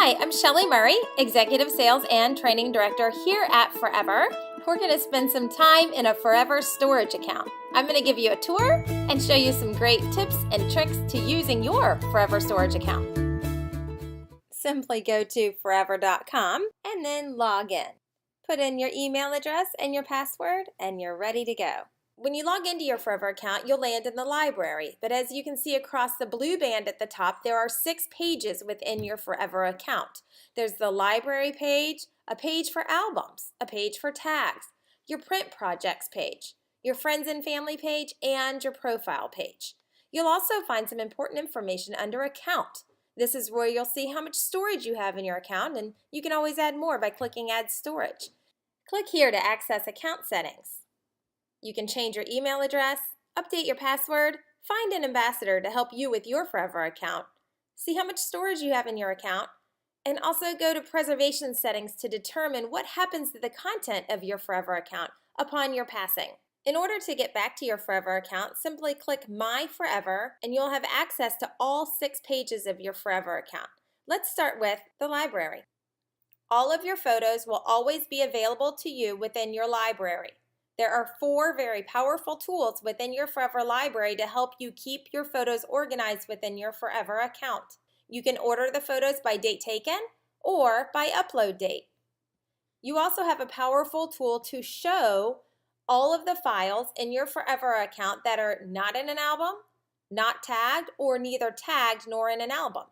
Hi, I'm Shelley Murray, Executive Sales and Training Director here at Forever. We're going to spend some time in a Forever storage account. I'm going to give you a tour and show you some great tips and tricks to using your Forever storage account. Simply go to forever.com and then log in. Put in your email address and your password and you're ready to go. When you log into your Forever account, you'll land in the library, but as you can see across the blue band at the top, there are 6 pages within your Forever account. There's the library page, a page for albums, a page for tags, your print projects page, your friends and family page, and your profile page. You'll also find some important information under account. This is where you'll see how much storage you have in your account, and you can always add more by clicking Add Storage. Click here to access account settings. You can change your email address, update your password, find an ambassador to help you with your Forever account, see how much storage you have in your account, and also go to preservation settings to determine what happens to the content of your Forever account upon your passing. In order to get back to your Forever account, simply click My Forever and you'll have access to all 6 pages of your Forever account. Let's start with the library. All of your photos will always be available to you within your library. There are 4 very powerful tools within your Forever library to help you keep your photos organized within your Forever account. You can order the photos by date taken or by upload date. You also have a powerful tool to show all of the files in your Forever account that are not in an album, not tagged, or neither tagged nor in an album.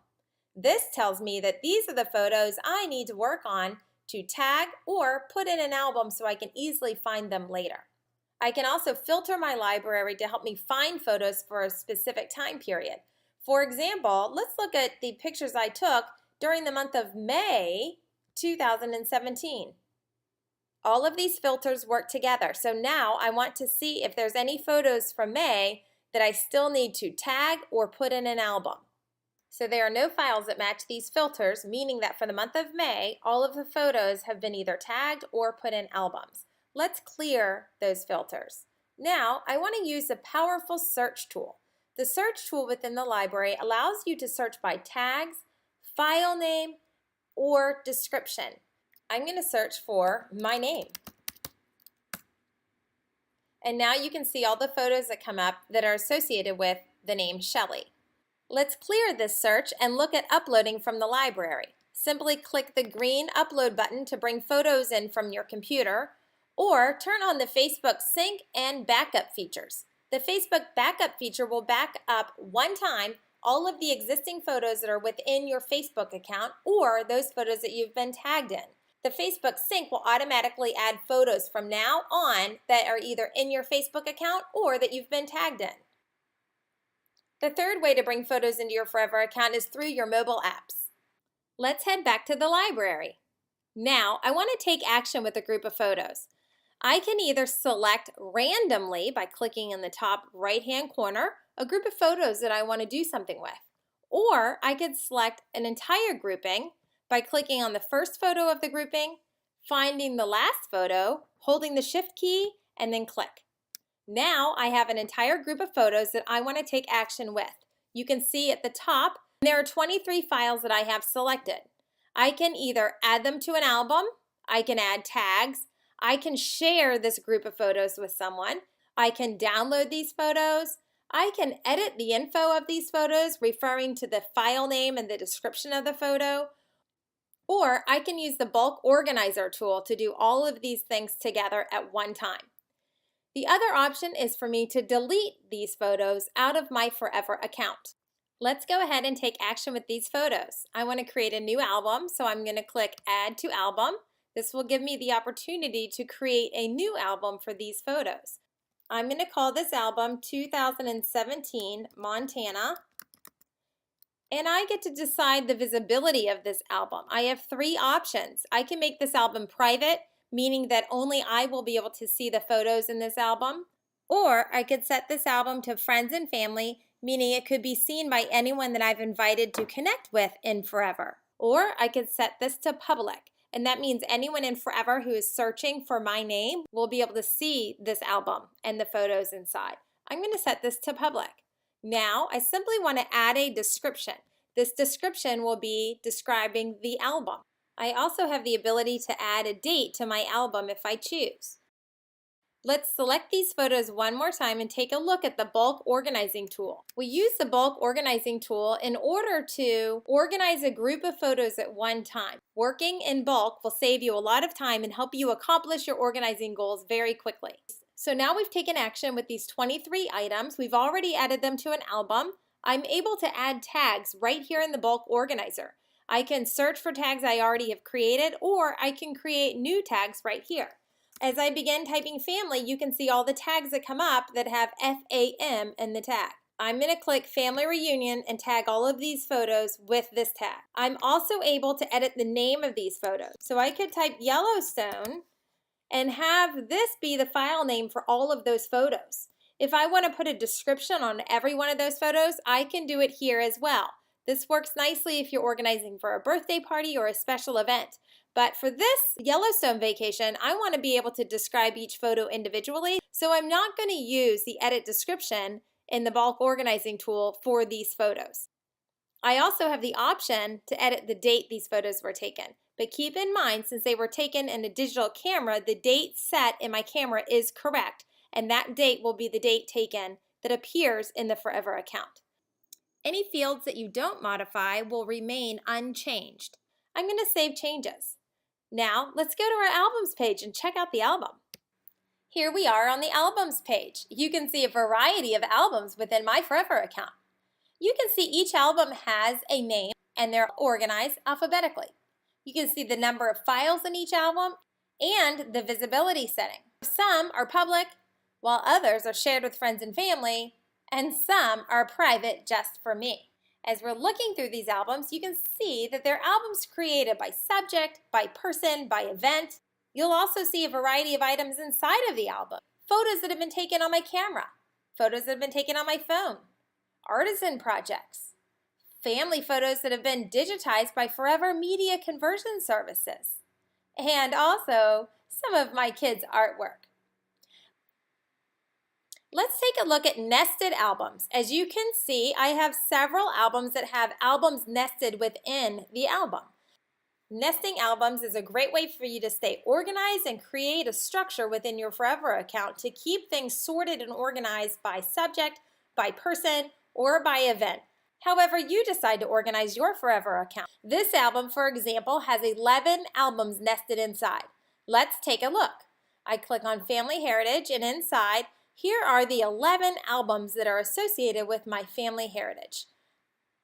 This tells me that these are the photos I need to work on to tag or put in an album so I can easily find them later. I can also filter my library to help me find photos for a specific time period. For example, let's look at the pictures I took during the month of May 2017. All of these filters work together, so now I want to see if there's any photos from May that I still need to tag or put in an album. So there are no files that match these filters, meaning that for the month of May, all of the photos have been either tagged or put in albums. Let's clear those filters. Now, I want to use a powerful search tool. The search tool within the library allows you to search by tags, file name, or description. I'm going to search for my name. And now you can see all the photos that come up that are associated with the name Shelley. Let's clear this search and look at uploading from the library. Simply click the green upload button to bring photos in from your computer, or turn on the Facebook sync and backup features. The Facebook backup feature will back up one time all of the existing photos that are within your Facebook account or those photos that you've been tagged in. The Facebook sync will automatically add photos from now on that are either in your Facebook account or that you've been tagged in. The third way to bring photos into your Forever account is through your mobile apps. Let's head back to the library. Now, I want to take action with a group of photos. I can either select randomly by clicking in the top right-hand corner a group of photos that I want to do something with, or I could select an entire grouping by clicking on the first photo of the grouping, finding the last photo, holding the Shift key, and then click. Now I have an entire group of photos that I want to take action with. You can see at the top there are 23 files that I have selected. I can either add them to an album, I can add tags, I can share this group of photos with someone, I can download these photos, I can edit the info of these photos referring to the file name and the description of the photo, or I can use the bulk organizer tool to do all of these things together at one time. The other option is for me to delete these photos out of my Forever account. Let's go ahead and take action with these photos. I want to create a new album, so I'm going to click Add to Album. This will give me the opportunity to create a new album for these photos. I'm going to call this album 2017 Montana, and I get to decide the visibility of this album. I have 3 options. I can make this album private, meaning that only I will be able to see the photos in this album. Or I could set this album to friends and family, meaning it could be seen by anyone that I've invited to connect with in Forever. Or I could set this to public, and that means anyone in Forever who is searching for my name will be able to see this album and the photos inside. I'm going to set this to public. Now I simply want to add a description. This description will be describing the album. I also have the ability to add a date to my album if I choose. Let's select these photos one more time and take a look at the bulk organizing tool. We use the bulk organizing tool in order to organize a group of photos at one time. Working in bulk will save you a lot of time and help you accomplish your organizing goals very quickly. So now we've taken action with these 23 items. We've already added them to an album. I'm able to add tags right here in the bulk organizer. I can search for tags I already have created, or I can create new tags right here. As I begin typing family, you can see all the tags that come up that have FAM in the tag. I'm going to click Family Reunion and tag all of these photos with this tag. I'm also able to edit the name of these photos. So I could type Yellowstone and have this be the file name for all of those photos. If I want to put a description on every one of those photos, I can do it here as well. This works nicely if you're organizing for a birthday party or a special event. But for this Yellowstone vacation, I want to be able to describe each photo individually, so I'm not going to use the edit description in the bulk organizing tool for these photos. I also have the option to edit the date these photos were taken. But keep in mind, since they were taken in a digital camera, the date set in my camera is correct, and that date will be the date taken that appears in the Forever account. Any fields that you don't modify will remain unchanged. I'm going to save changes. Now, let's go to our albums page and check out the album. Here we are on the albums page. You can see a variety of albums within my Forever account. You can see each album has a name and they're organized alphabetically. You can see the number of files in each album and the visibility setting. Some are public, while others are shared with friends and family, and some are private just for me. As we're looking through these albums, you can see that they're albums created by subject, by person, by event. You'll also see a variety of items inside of the album. Photos that have been taken on my camera, photos that have been taken on my phone, artisan projects, family photos that have been digitized by Forever Media Conversion Services, and also some of my kids' artwork. Let's take a look at nested albums. As you can see, I have several albums that have albums nested within the album. Nesting albums is a great way for you to stay organized and create a structure within your Forever account to keep things sorted and organized by subject, by person, or by event. However you decide to organize your Forever account. This album, for example, has 11 albums nested inside. Let's take a look. I click on Family Heritage, and inside, here are the 11 albums that are associated with my family heritage.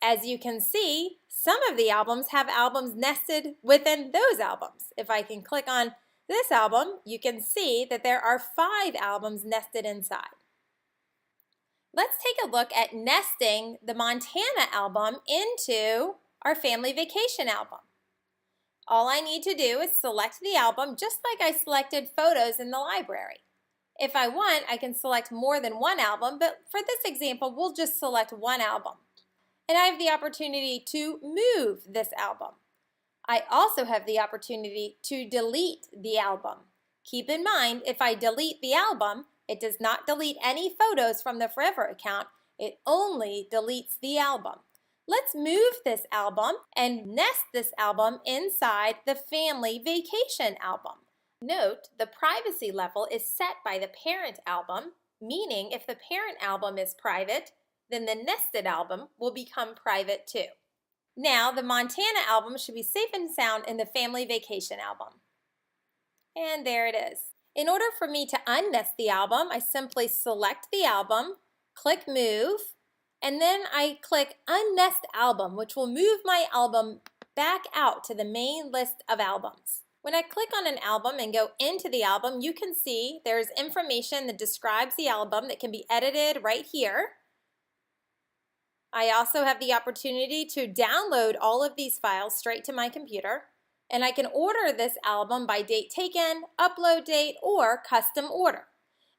As you can see, some of the albums have albums nested within those albums. If I can click on this album, you can see that there are 5 albums nested inside. Let's take a look at nesting the Montana album into our family vacation album. All I need to do is select the album just like I selected photos in the library. If I want, I can select more than one album, but for this example, we'll just select one album. And I have the opportunity to move this album. I also have the opportunity to delete the album. Keep in mind, if I delete the album, it does not delete any photos from the Forever account. It only deletes the album. Let's move this album and nest this album inside the family vacation album. Note, the privacy level is set by the parent album, meaning if the parent album is private, then the nested album will become private too. Now, the Montana album should be safe and sound in the family vacation album. And there it is. In order for me to unnest the album, I simply select the album, click Move, and then I click Unnest Album, which will move my album back out to the main list of albums. When I click on an album and go into the album, you can see there's information that describes the album that can be edited right here. I also have the opportunity to download all of these files straight to my computer, and I can order this album by date taken, upload date, or custom order.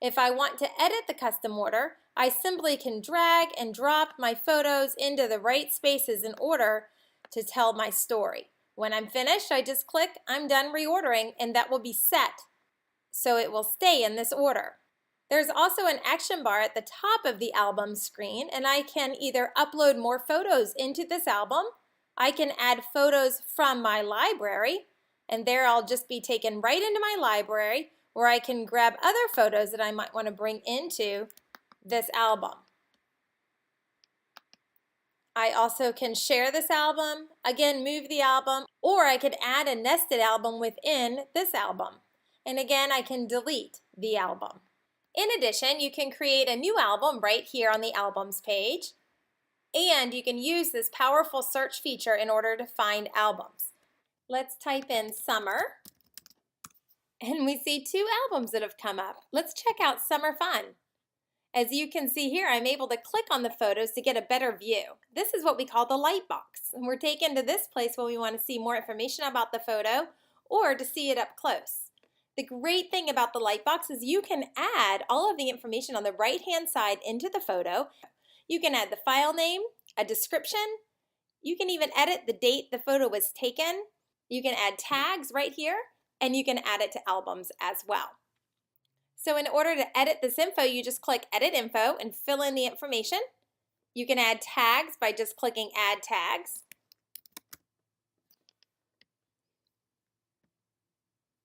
If I want to edit the custom order, I simply can drag and drop my photos into the right spaces in order to tell my story. When I'm finished, I just click I'm done reordering, and that will be set, so it will stay in this order. There's also an action bar at the top of the album screen, and I can either upload more photos into this album, I can add photos from my library, and there I'll just be taken right into my library, or I can grab other photos that I might want to bring into this album. I also can share this album, again move the album, or I could add a nested album within this album. And again, I can delete the album. In addition, you can create a new album right here on the albums page, and you can use this powerful search feature in order to find albums. Let's type in summer, and we see 2 albums that have come up. Let's check out Summer Fun. As you can see here, I'm able to click on the photos to get a better view. This is what we call the light box, and we're taken to this place when we want to see more information about the photo or to see it up close. The great thing about the light box is you can add all of the information on the right-hand side into the photo. You can add the file name, a description. You can even edit the date the photo was taken. You can add tags right here, and you can add it to albums as well. So in order to edit this info, you just click Edit Info and fill in the information. You can add tags by just clicking Add Tags.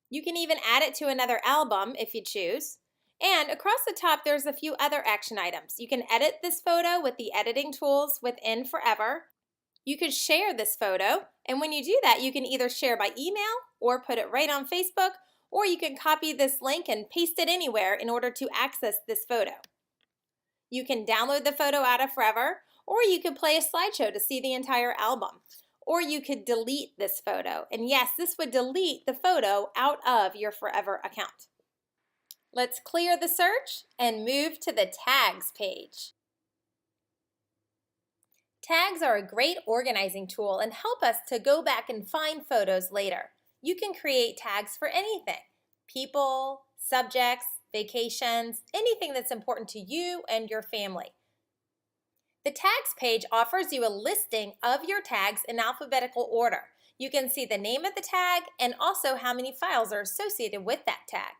You can even add it to another album if you choose. And across the top, there's a few other action items. You can edit this photo with the editing tools within Forever. You could share this photo, and when you do that, you can either share by email or put it right on Facebook, or you can copy this link and paste it anywhere in order to access this photo. You can download the photo out of Forever, or you could play a slideshow to see the entire album. Or you could delete this photo. And yes, this would delete the photo out of your Forever account. Let's clear the search and move to the Tags page. Tags are a great organizing tool and help us to go back and find photos later. You can create tags for anything: people, subjects, vacations, anything that's important to you and your family. The Tags page offers you a listing of your tags in alphabetical order. You can see the name of the tag and also how many files are associated with that tag.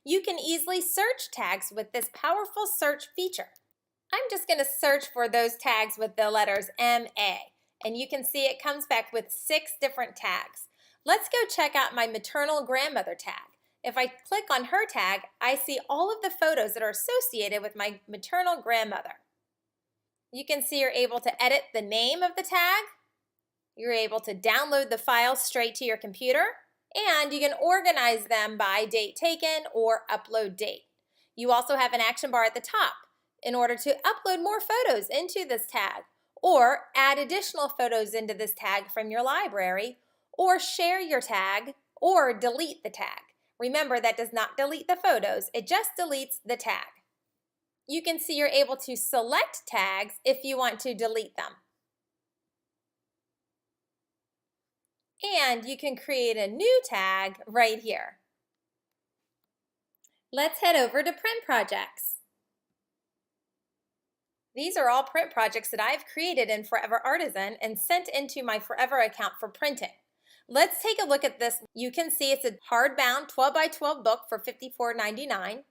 You can easily search tags with this powerful search feature. I'm just going to search for those tags with the letters MA, and you can see it comes back with 6 different tags. Let's go check out my maternal grandmother tag. If I click on her tag, I see all of the photos that are associated with my maternal grandmother. You can see you're able to edit the name of the tag, you're able to download the files straight to your computer, and you can organize them by date taken or upload date. You also have an action bar at the top in order to upload more photos into this tag, or add additional photos into this tag from your library, or share your tag, or delete the tag. Remember, that does not delete the photos, it just deletes the tag. You can see you're able to select tags if you want to delete them. And you can create a new tag right here. Let's head over to print projects. These are all print projects that I've created in Forever Artisan and sent into my Forever account for printing. Let's take a look at this. You can see it's a hardbound 12 by 12 book for $54.99.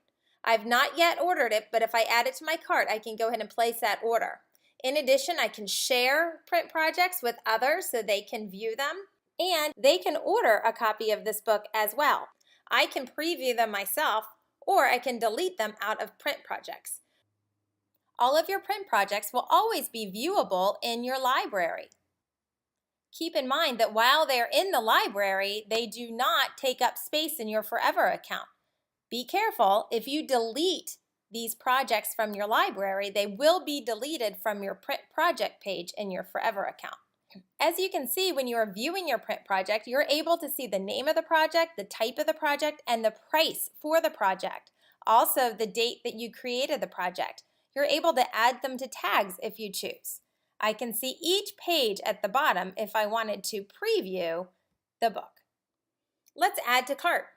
I've not yet ordered it, but if I add it to my cart, I can go ahead and place that order. In addition, I can share print projects with others so they can view them, and they can order a copy of this book as well. I can preview them myself, or I can delete them out of print projects. All of your print projects will always be viewable in your library. Keep in mind that while they're in the library, they do not take up space in your Forever account. Be careful, if you delete these projects from your library, they will be deleted from your print project page in your Forever account. As you can see, when you are viewing your print project, you're able to see the name of the project, the type of the project, and the price for the project. Also, the date that you created the project. You're able to add them to tags if you choose. I can see each page at the bottom if I wanted to preview the book. Let's add to cart.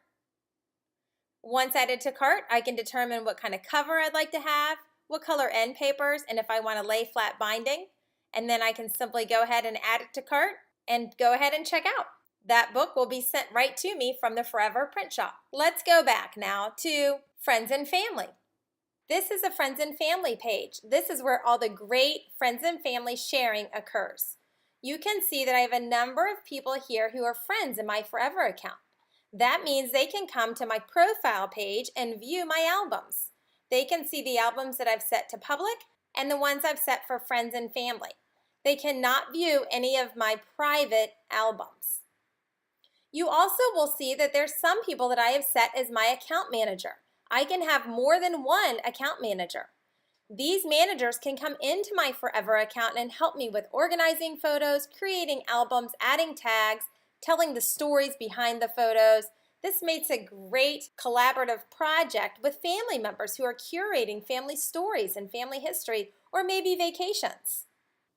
Once added to cart, I can determine what kind of cover I'd like to have, what color end papers, and if I want to lay flat binding. And then I can simply go ahead and add it to cart and go ahead and check out. That book will be sent right to me from the Forever Print Shop. Let's go back now to friends and family. This is a friends and family page. This is where all the great friends and family sharing occurs. You can see that I have a number of people here who are friends in my Forever account. That means they can come to my profile page and view my albums. They can see the albums that I've set to public and the ones I've set for friends and family. They cannot view any of my private albums. You also will see that there's some people that I have set as my account manager. I can have more than one account manager. These managers can come into my Forever account and help me with organizing photos, creating albums, adding tags, telling the stories behind the photos. This makes a great collaborative project with family members who are curating family stories and family history, or maybe vacations.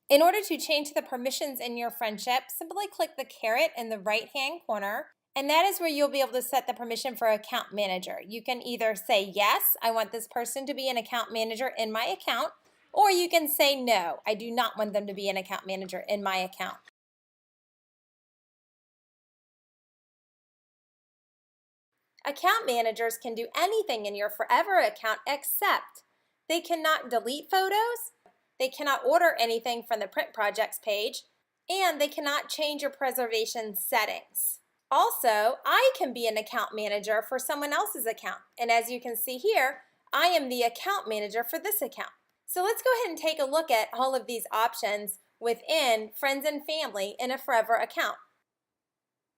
In order to change the permissions in your friendship, simply click the caret in the right-hand corner, and that is where you'll be able to set the permission for account manager. You can either say, yes, I want this person to be an account manager in my account, or you can say, no, I do not want them to be an account manager in my account. Account managers can do anything in your Forever account except they cannot delete photos, they cannot order anything from the print projects page, and they cannot change your preservation settings. Also, I can be an account manager for someone else's account, and as you can see here, I am the account manager for this account. So let's go ahead and take a look at all of these options within Friends and Family in a Forever account.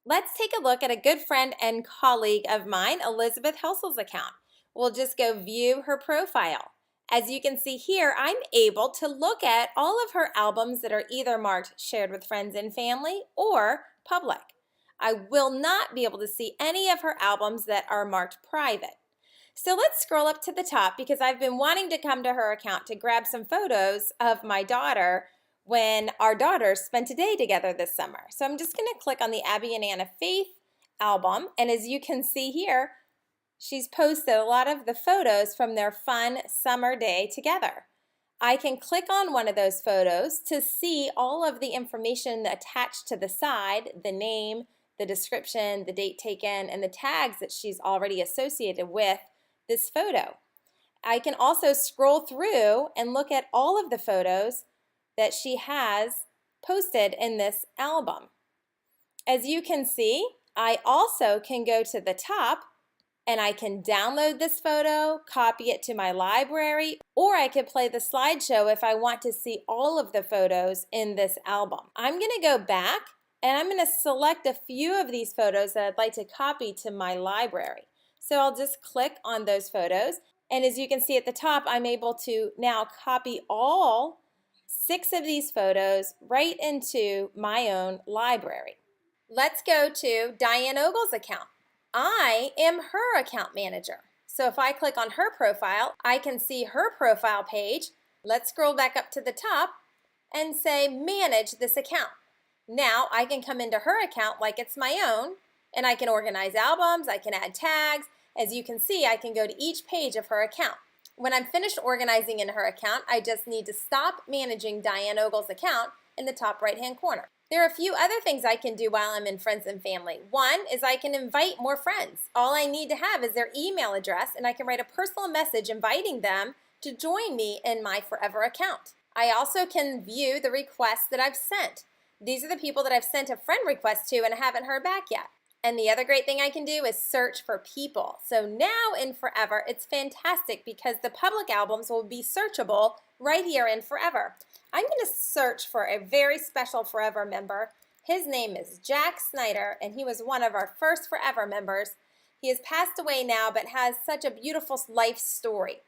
Let's take a look at a good friend and colleague of mine, Elizabeth Helsel's account. We'll just go view her profile. As you can see here, I'm able to look at all of her albums that are either marked shared with friends and family or public. I will not be able to see any of her albums that are marked private. So let's scroll up to the top because I've been wanting to come to her account to grab some photos of my daughter when our daughters spent a day together this summer. So I'm just going to click on the Abby and Anna Faith album, and as you can see here, she's posted a lot of the photos from their fun summer day together. I can click on one of those photos to see all of the information attached to the side, the name, the description, the date taken, and the tags that she's already associated with this photo. I can also scroll through and look at all of the photos that she has posted in this album. As you can see, I also can go to the top and I can download this photo, copy it to my library, or I could play the slideshow if I want to see all of the photos in this album. I'm going to go back and I'm going to select a few of these photos that I'd like to copy to my library. So I'll just click on those photos, and as you can see at the top, I'm able to now copy all 6 of these photos right into my own library. Let's go to Diane Ogle's account. I am her account manager. So if I click on her profile, I can see her profile page. Let's scroll back up to the top and say manage this account. Now I can come into her account like it's my own, and I can organize albums, I can add tags. As you can see, I can go to each page of her account. When I'm finished organizing in her account, I just need to stop managing Diane Ogle's account in the top right-hand corner. There are a few other things I can do while I'm in Friends and Family. One is I can invite more friends. All I need to have is their email address, and I can write a personal message inviting them to join me in my Forever account. I also can view the requests that I've sent. These are the people that I've sent a friend request to and I haven't heard back yet. And the other great thing I can do is search for people. So now in Forever, it's fantastic because the public albums will be searchable right here in Forever. I'm going to search for a very special Forever member. His name is Jack Snyder, and he was one of our first Forever members. He has passed away now, but has such a beautiful life story.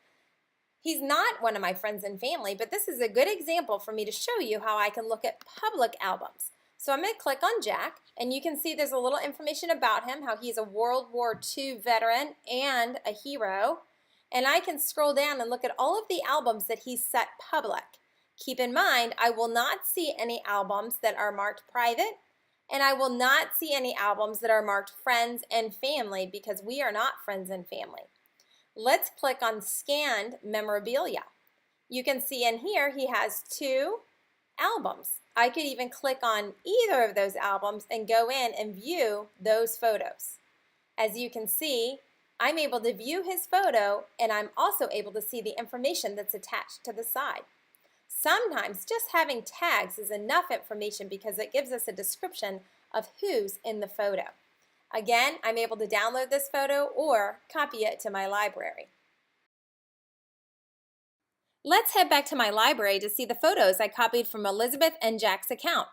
He's not one of my friends and family, but this is a good example for me to show you how I can look at public albums. So I'm going to click on Jack, and you can see there's a little information about him, how he's a World War II veteran and a hero. And I can scroll down and look at all of the albums that he's set public. Keep in mind, I will not see any albums that are marked private, and I will not see any albums that are marked friends and family because we are not friends and family. Let's click on Scanned Memorabilia. You can see in here he has 2 albums. I could even click on either of those albums and go in and view those photos. As you can see, I'm able to view his photo, and I'm also able to see the information that's attached to the side. Sometimes just having tags is enough information because it gives us a description of who's in the photo. Again, I'm able to download this photo or copy it to my library. Let's head back to my library to see the photos I copied from Elizabeth and Jack's account.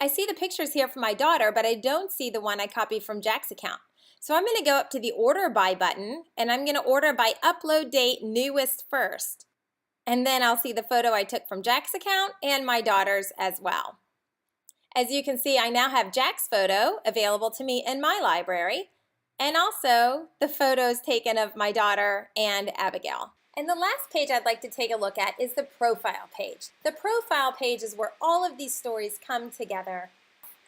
I see the pictures here from my daughter, but I don't see the one I copied from Jack's account. So I'm going to go up to the Order By button, and I'm going to order by upload date newest first. And then I'll see the photo I took from Jack's account and my daughter's as well. As you can see, I now have Jack's photo available to me in my library, and also the photos taken of my daughter and Abigail. And the last page I'd like to take a look at is the profile page. The profile page is where all of these stories come together.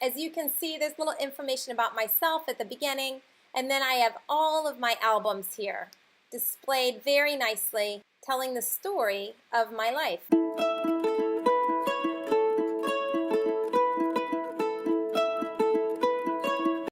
As you can see, there's little information about myself at the beginning, and then I have all of my albums here, displayed very nicely, telling the story of my life.